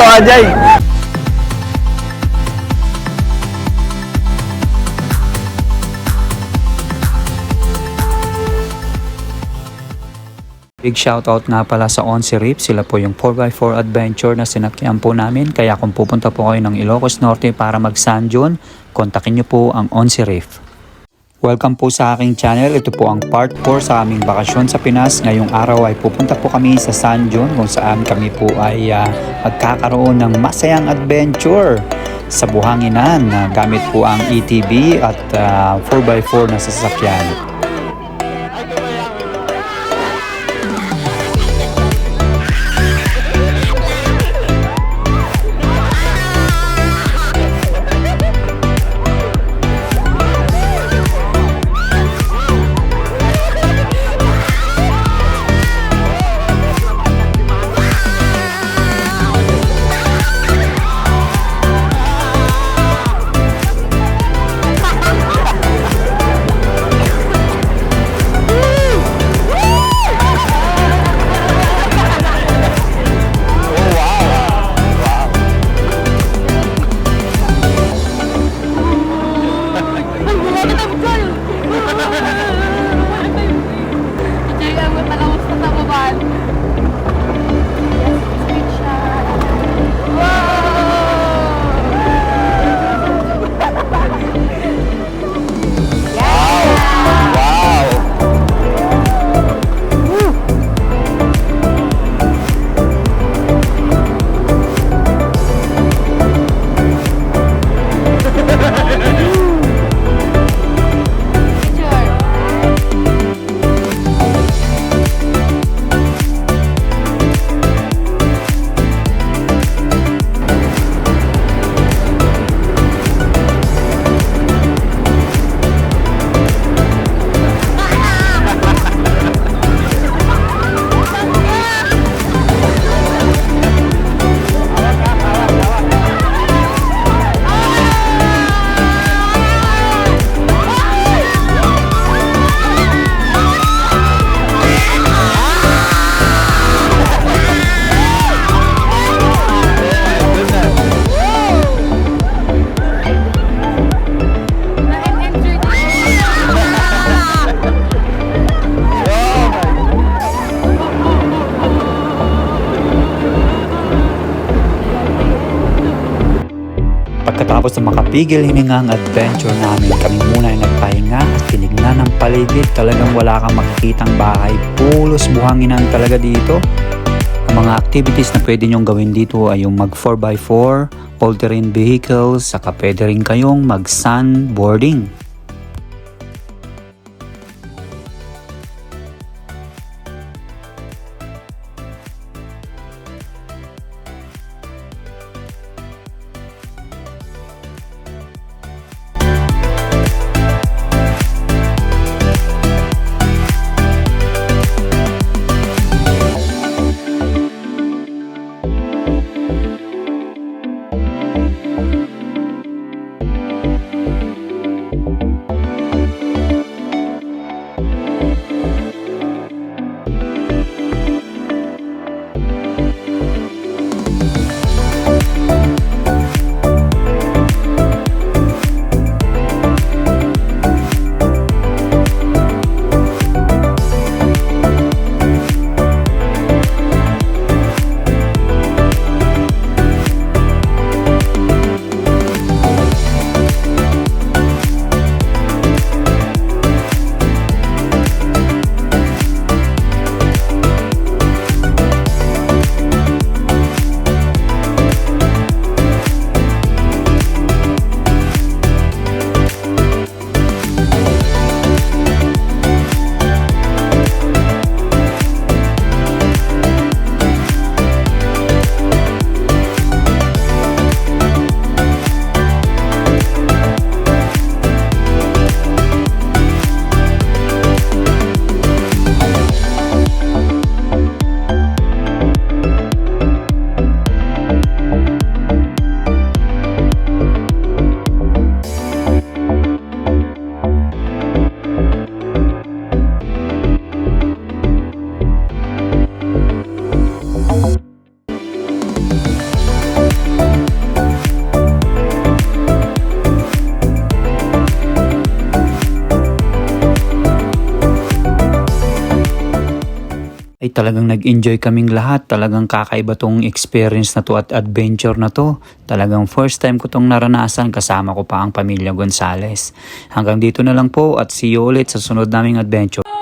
ka, Jay. Big shoutout nga pala sa Once Reef. Sila po yung 4x4 adventure na sinakyan po namin. Kaya kung pupunta po kayo ng Ilocos Norte para mag-sand dune, kontakin nyo po ang Once Reef. Welcome po sa aking channel. Ito po ang part 4 sa aming bakasyon sa Pinas. Ngayong araw ay pupunta po kami sa sand dune kung saan kami po ay magkakaroon ng masayang adventure sa buhanginan gamit po ang ATV at 4x4 na sasakyan. Pagkatapos na makapigil hiningang adventure namin, kami muna ay nagpahinga at tinignan ng paligid. Talagang wala kang makikitang bahay, pulos buhanginan talaga dito. Ang mga activities na pwede nyong gawin dito ay yung mag 4x4, all-terrain vehicles, saka pwede rin kayong mag sandboarding. ay talagang nag-enjoy kaming lahat. Talagang kakaiba tong experience na to at adventure na to. Talagang first time ko tong naranasan, kasama ko pa ang pamilya Gonzales. Hanggang dito na lang po at see you ulit sa sunod naming adventure.